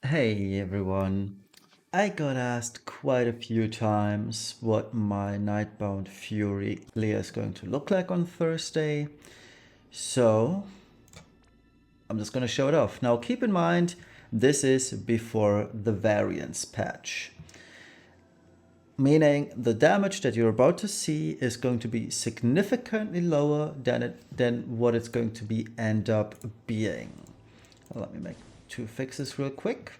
Hey everyone. I got asked quite a few times what my Nightbound Fury Leah is going to look like on Thursday. So I'm just going to show it off. Now keep in mind, this is before the variance patch. Meaning the damage that you're about to see is going to be significantly lower than what it's going to be end up being. Let me make two fixes real quick.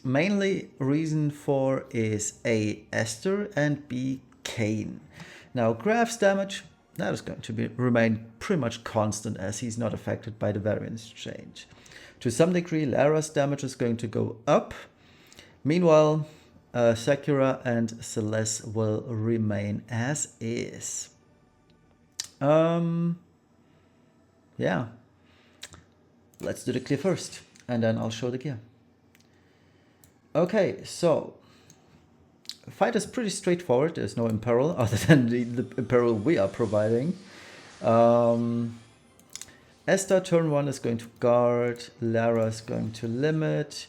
Mainly reason for is A, Esther, and B, Kane. Now Graf's damage, that is going to remain pretty much constant as he's not affected by the variance change. To some degree, Lara's damage is going to go up. Meanwhile, Sakura and Celeste will remain as is. Yeah. Let's do the clear first, and then I'll show the gear. Okay, so fight is pretty straightforward. There's no imperil other than the imperil we are providing. Esther turn 1 is going to guard. Lara is going to limit.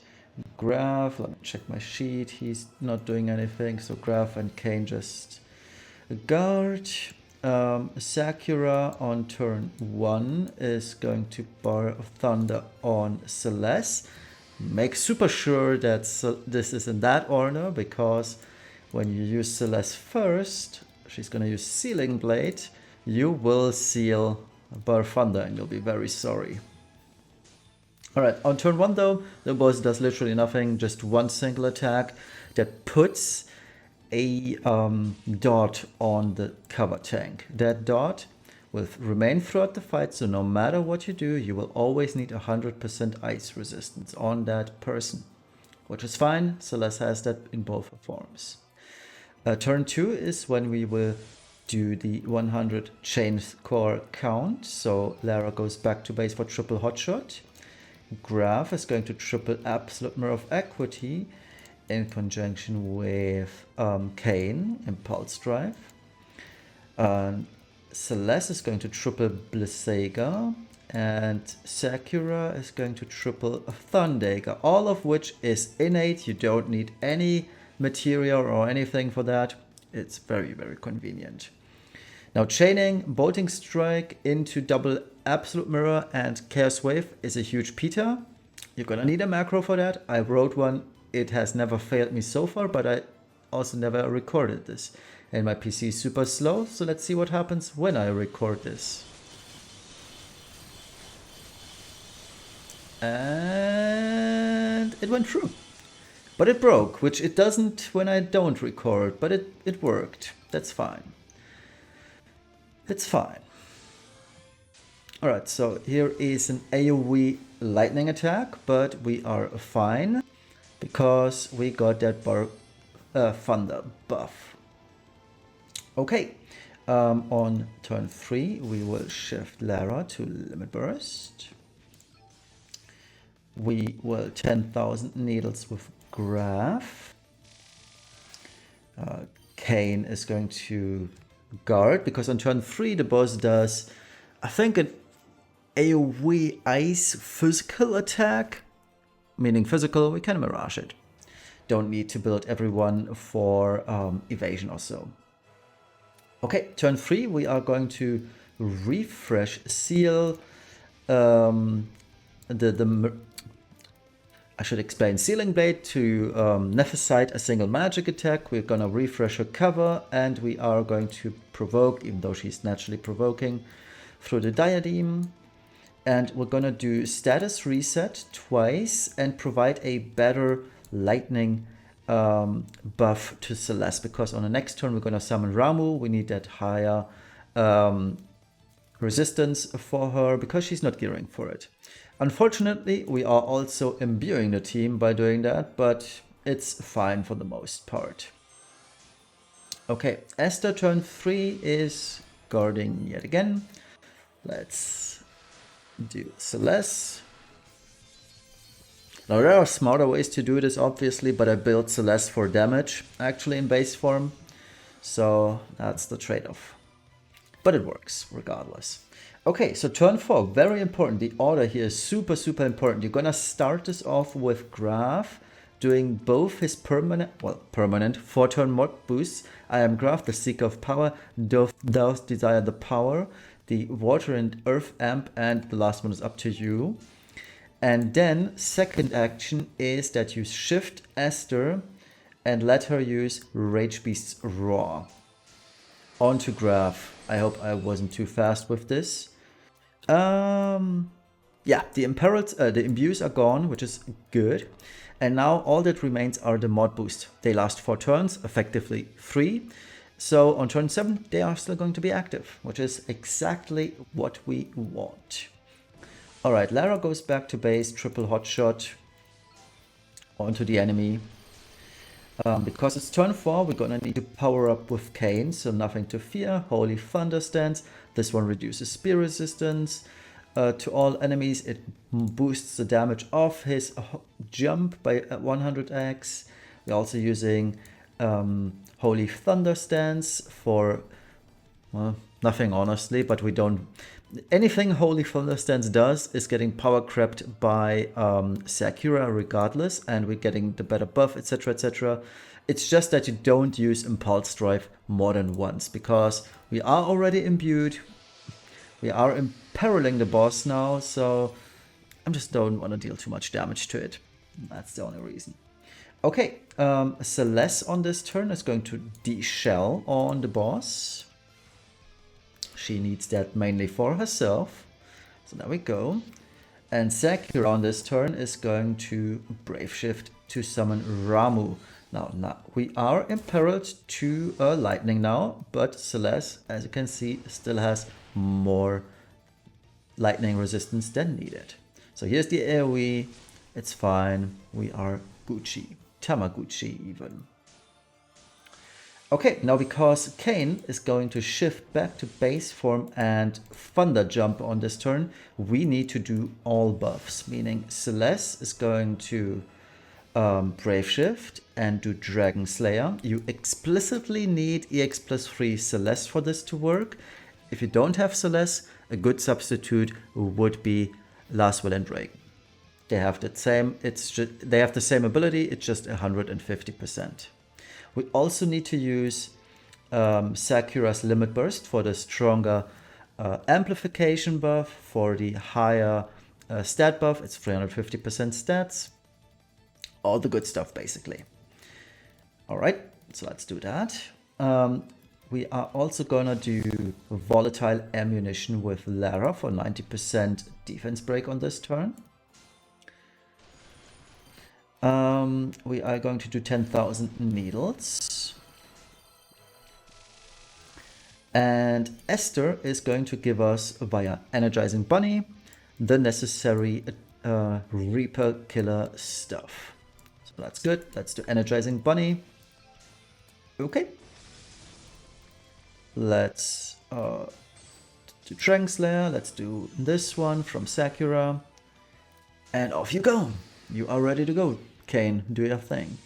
Graf, let me check my sheet. He's not doing anything, so Graf and Kane just guard. Sakura on turn 1 is going to bar Thunder on Celeste. Make super sure that this is in that order, because when you use Celeste first, she's going to use Sealing Blade. You will seal Bar Thunder and you'll be very sorry. Alright, on turn 1 though, the boss does literally nothing, just one single attack that puts a dot on the cover tank. That dot will remain throughout the fight, so no matter what you do, you will always need 100% ice resistance on that person. Which is fine, Celeste has that in both forms. Turn 2 is when we will do the 100 chain core count, so Lara goes back to base for triple hotshot. Graf is going to triple Absolute Mirror of Equity in conjunction with Kane, Impulse Drive. Celeste is going to triple Blissega, and Sakura is going to triple Thundega, all of which is innate. You don't need any material or anything for that. It's very, very convenient. Now chaining Bolting Strike into double Absolute Mirror and Chaos Wave is a huge Peta. You're gonna need a macro for that. I wrote one. It has never failed me so far, but I also never recorded this. And my PC is super slow, so let's see what happens when I record this. And it went through. But it broke, which it doesn't when I don't record, but it worked. That's fine. It's fine. Alright, so here is an AoE lightning attack, but we are fine because we got that thunder buff. Okay, on turn 3 we will shift Lara to Limit Burst. We will 10,000 needles with Graf. Kane is going to guard, because on turn 3 the boss does, I think, an AoE ice physical attack. Meaning physical, we can mirage it. Don't need to build everyone for evasion or so. Okay, turn 3 we are going to refresh seal I should explain Sealing Blade to Nephesite a single magic attack. We're gonna refresh her cover, and we are going to provoke, even though she's naturally provoking, through the Diadem. And we're gonna do status reset twice and provide a better lightning buff to Celeste, because on the next turn we're gonna summon Ramu. We need that higher resistance for her because she's not gearing for it. Unfortunately, we are also imbuing the team by doing that, but it's fine for the most part. Okay, Esther turn 3 is guarding yet again. Let's do Celeste. Now there are smarter ways to do this obviously, but I built Celeste for damage actually in base form. So that's the trade-off. But it works regardless. Okay, so turn 4, very important. The order here is super, super important. You're gonna start this off with Graf, doing both his permanent 4-turn mod boosts. I am Graf, the Seeker of Power. Those desire the power, the Water and Earth amp, and the last one is up to you. And then second action is that you shift Esther and let her use Rage Beast's Roar. On to Graf. I hope I wasn't too fast with this. Yeah, the imbues are gone, which is good. And now all that remains are the mod boosts. They last 4 turns, effectively 3. So on turn 7, they are still going to be active, which is exactly what we want. Alright, Lara goes back to base, triple hotshot onto the enemy. Because it's turn 4, we're gonna need to power up with Kain, so nothing to fear. Holy Thunder Stance. This one reduces spear resistance to all enemies. It boosts the damage of his jump by 100x. We're also using Holy Thunder Stance for nothing, honestly, but we don't. Anything Holy Thunder Stance does is getting power crept by Sakura regardless, and we're getting the better buff, etc, etc. It's just that you don't use Impulse Drive more than once, because we are already imbued. We are imperiling the boss now, so I just don't want to deal too much damage to it. That's the only reason. Okay, Celeste on this turn is going to de-shell on the boss. She needs that mainly for herself. So there we go. And Sakura on this turn is going to Brave Shift to summon Ramu. Now we are imperiled to lightning now, but Celeste, as you can see, still has more lightning resistance than needed. So here's the AoE. It's fine. We are Gucci. Tamaguchi even. Okay, now because Kain is going to shift back to base form and Thunder Jump on this turn, we need to do all buffs, meaning Celeste is going to Brave Shift and do Dragon Slayer. You explicitly need EX plus 3 Celeste for this to work. If you don't have Celeste, a good substitute would be Last Will and Dragon. They have the same, they have the same ability, it's just 150%. We also need to use Sakura's Limit Burst for the stronger amplification buff. For the higher stat buff, it's 350% stats. All the good stuff, basically. Alright, so let's do that. We are also gonna do Volatile Ammunition with Lara for 90% defense break on this turn. We are going to do 10,000 needles. And Esther is going to give us, via Energizing Bunny, the necessary Reaper Killer stuff. So that's good. Let's do Energizing Bunny. Okay. Let's do Dragon Slayer. Let's do this one from Sakura. And off you go. You are ready to go. Kain, do your thing.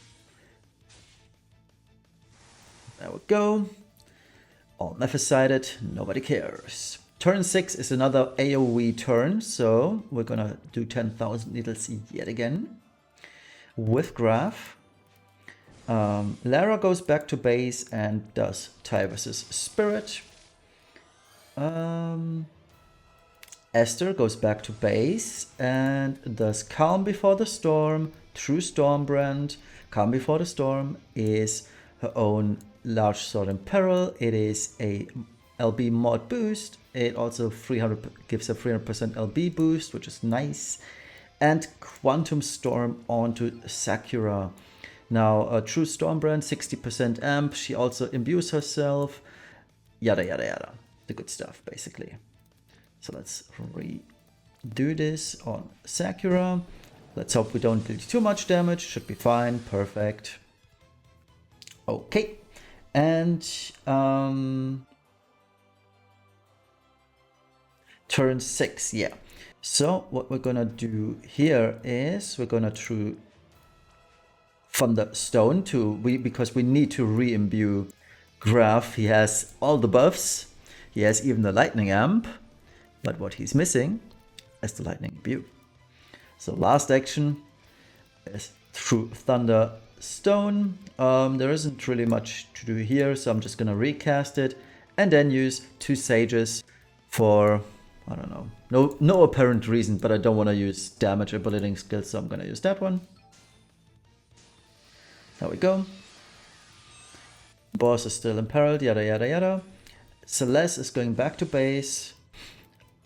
There we go. All Mephicided, nobody cares. Turn 6 is another AoE turn, so we're gonna do 10,000 needles yet again. With Graf. Lara goes back to base and does Tyrus's Spirit. Esther goes back to base and does Calm Before the Storm, True Stormbrand. Calm Before the Storm is her own Large Sword in Peril. It is a LB mod boost. It also gives a 300% LB boost, which is nice. And Quantum Storm onto Sakura. Now, True Stormbrand, 60% amp. She also imbues herself. Yada, yada, yada. The good stuff, basically. So let's redo this on Sakura. Let's hope we don't do too much damage. Should be fine. Perfect. Okay. And turn 6, yeah. So what we're gonna do here is we're gonna do Thunderstone because we need to re-imbue Graf. He has all the buffs. He has even the lightning amp. But what he's missing is the lightning imbue. So last action is through Thunder Stone. There isn't really much to do here, so I'm just gonna recast it and then use 2 Sages for, I don't know, no apparent reason, but I don't want to use damage ability skills, so I'm gonna use that one. There we go. Boss is still imperiled, yada yada yada. Celeste is going back to base,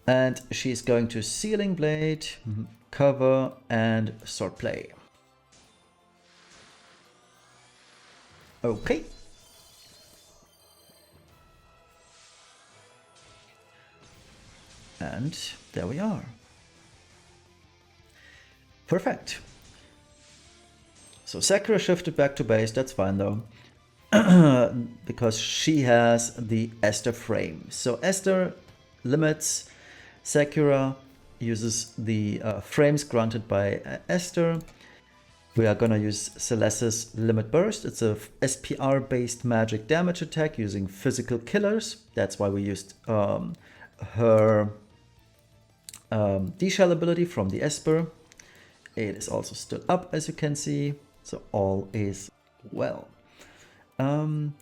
and she's going to Sealing Blade, cover, and Swordplay. Okay. And there we are. Perfect. So Sakura shifted back to base, that's fine though. Because she has the Esther frame. So Esther limits, Sakura uses the frames granted by Esther. We are gonna use Celeste's Limit Burst. It's a SPR based magic damage attack using physical killers. That's why we used her D-Shell ability from the Esper. It is also stood up, as you can see, so all is well.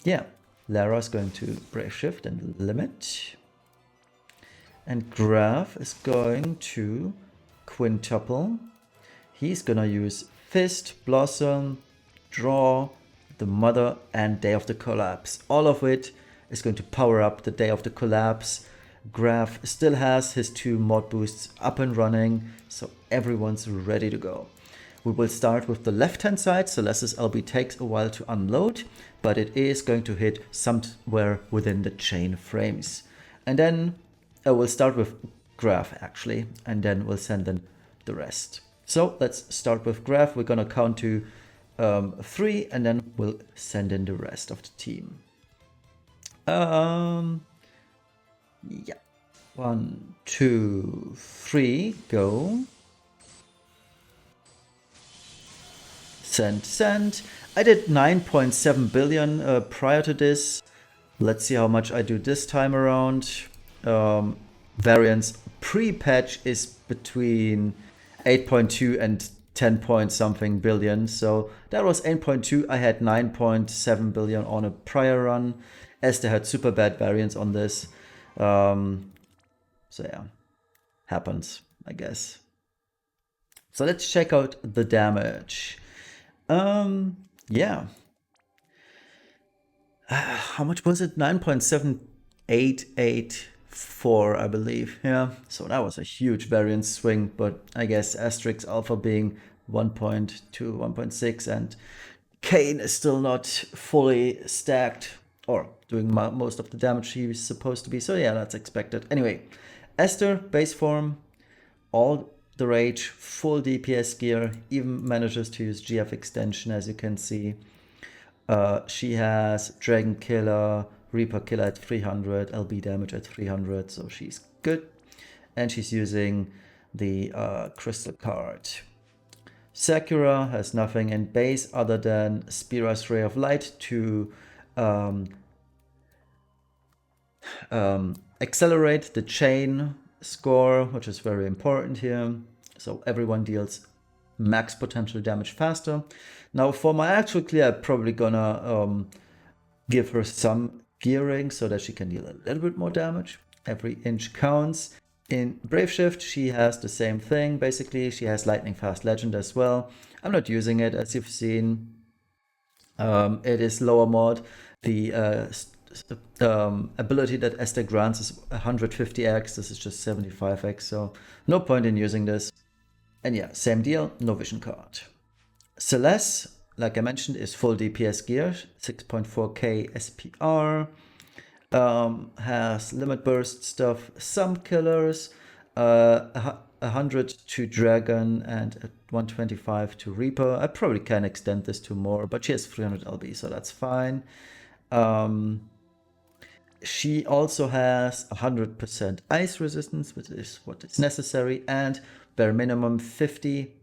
Yeah, Lara's going to Brave Shift and Limit. And Graf is going to Quintuple. He's gonna use Fist, Blossom, Draw, the Mother, and Day of the Collapse. All of it is going to power up the Day of the Collapse. Graf still has his 2 mod boosts up and running, so everyone's ready to go. We will start with the left-hand side. Celeste's LB takes a while to unload, but it is going to hit somewhere within the chain frames. And then we'll start with Graf actually, and then we'll send in the rest. So let's start with Graf. We're gonna count to 3, and then we'll send in the rest of the team. Yeah. 1, 2, 3, go. Send. I did 9.7 billion prior to this. Let's see how much I do this time around. Variance pre-patch is between 8.2 and 10 point something billion. So that was 8.2. I had 9.7 billion on a prior run. Esther had super bad variance on this. So yeah, happens, I guess. So let's check out the damage. Yeah. How much was it? 9.7884, I believe. Yeah, so that was a huge variance swing, but I guess Asterix Alpha being 1.2, 1.6, and Kane is still not fully stacked or doing most of the damage he's supposed to be. So yeah, that's expected. Anyway, Esther, base form, all the rage, full DPS gear, even manages to use GF extension, as you can see. She has Dragon Killer, Reaper Killer at 300, LB damage at 300, so she's good. And she's using the Crystal card. Sakura has nothing in base other than Spira's Ray of Light to accelerate the chain score, which is very important here. So everyone deals max potential damage faster. Now for my actual clear, I'm probably gonna give her some gearing so that she can deal a little bit more damage. Every inch counts. In Brave Shift, she has the same thing. Basically, she has Lightning Fast Legend as well. I'm not using it, as you've seen. It is lower mod. The ability that Esther grants is 150x. This is just 75x, so no point in using this. And yeah, same deal, no vision card. Celeste, like I mentioned, is full DPS gear, 6.4k SPR. Has limit burst stuff, some killers, 100 to Dragon and 125 to Reaper. I probably can extend this to more, but she has 300 LB, so that's fine. She also has 100% ice resistance, which is what is necessary, and bare minimum 50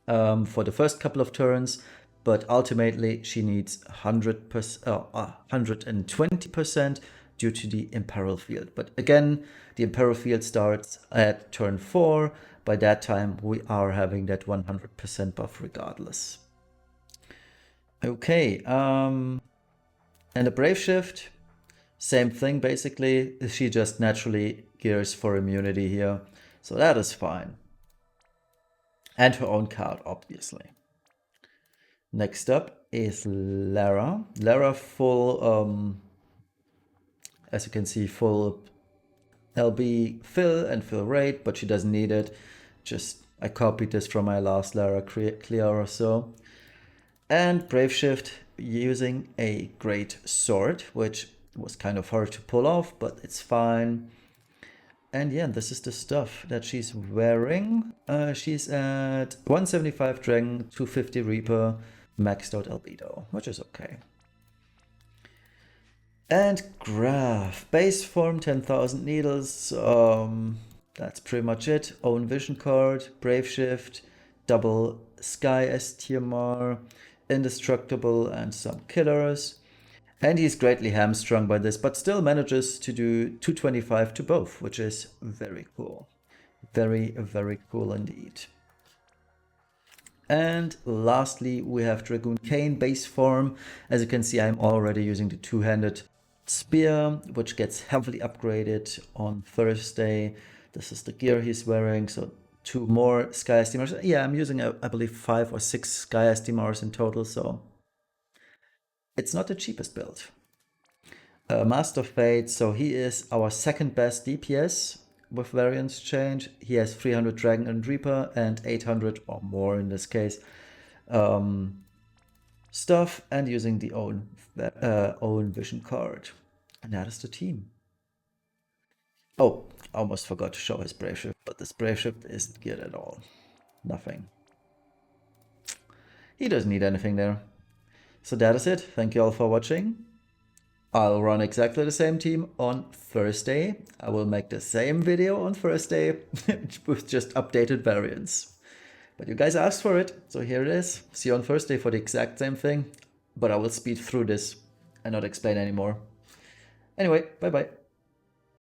for the first couple of turns. But ultimately, she needs 120% due to the Imperil field. But again, the Imperil field starts at turn 4. By that time, we are having that 100% buff regardless. Okay, and the Brave Shift, same thing basically. She just naturally gears for immunity here, so that is fine. And her own card, obviously. Next up is Lara. Lara full, as you can see, full LB fill and fill rate, but she doesn't need it. Just, I copied this from my last Lara clear or so. And Brave Shift using a great sword, which was kind of hard to pull off, but it's fine. And yeah, this is the stuff that she's wearing. She's at 175 Dragon, 250 Reaper, maxed out albedo, which is okay. And Graph, base form 10,000 needles. That's pretty much it. Own vision card, Brave Shift, double Sky STMR, indestructible, and some killers. And he's greatly hamstrung by this, but still manages to do 225 to both, which is very cool. Very, very cool indeed. And lastly, we have Dragoon Kane base form. As you can see, I'm already using the two-handed spear, which gets heavily upgraded on Thursday. This is the gear he's wearing, so 2 more Sky STMRs. Yeah, I'm using, I believe, 5 or 6 Sky STMRs in total, so it's not the cheapest build. Master of Fate, so he is our second best DPS with variance change. He has 300 Dragon and Reaper and 800 or more in this case stuff, and using the own vision card. And that is the team. Oh, I almost forgot to show his Brave Shift, but this Brave Shift isn't geared at all. Nothing. He doesn't need anything there. So that is it. Thank you all for watching. I'll run exactly the same team on Thursday. I will make the same video on Thursday with just updated variants. But you guys asked for it, so here it is. See you on Thursday for the exact same thing, but I will speed through this and not explain anymore. Anyway, bye bye.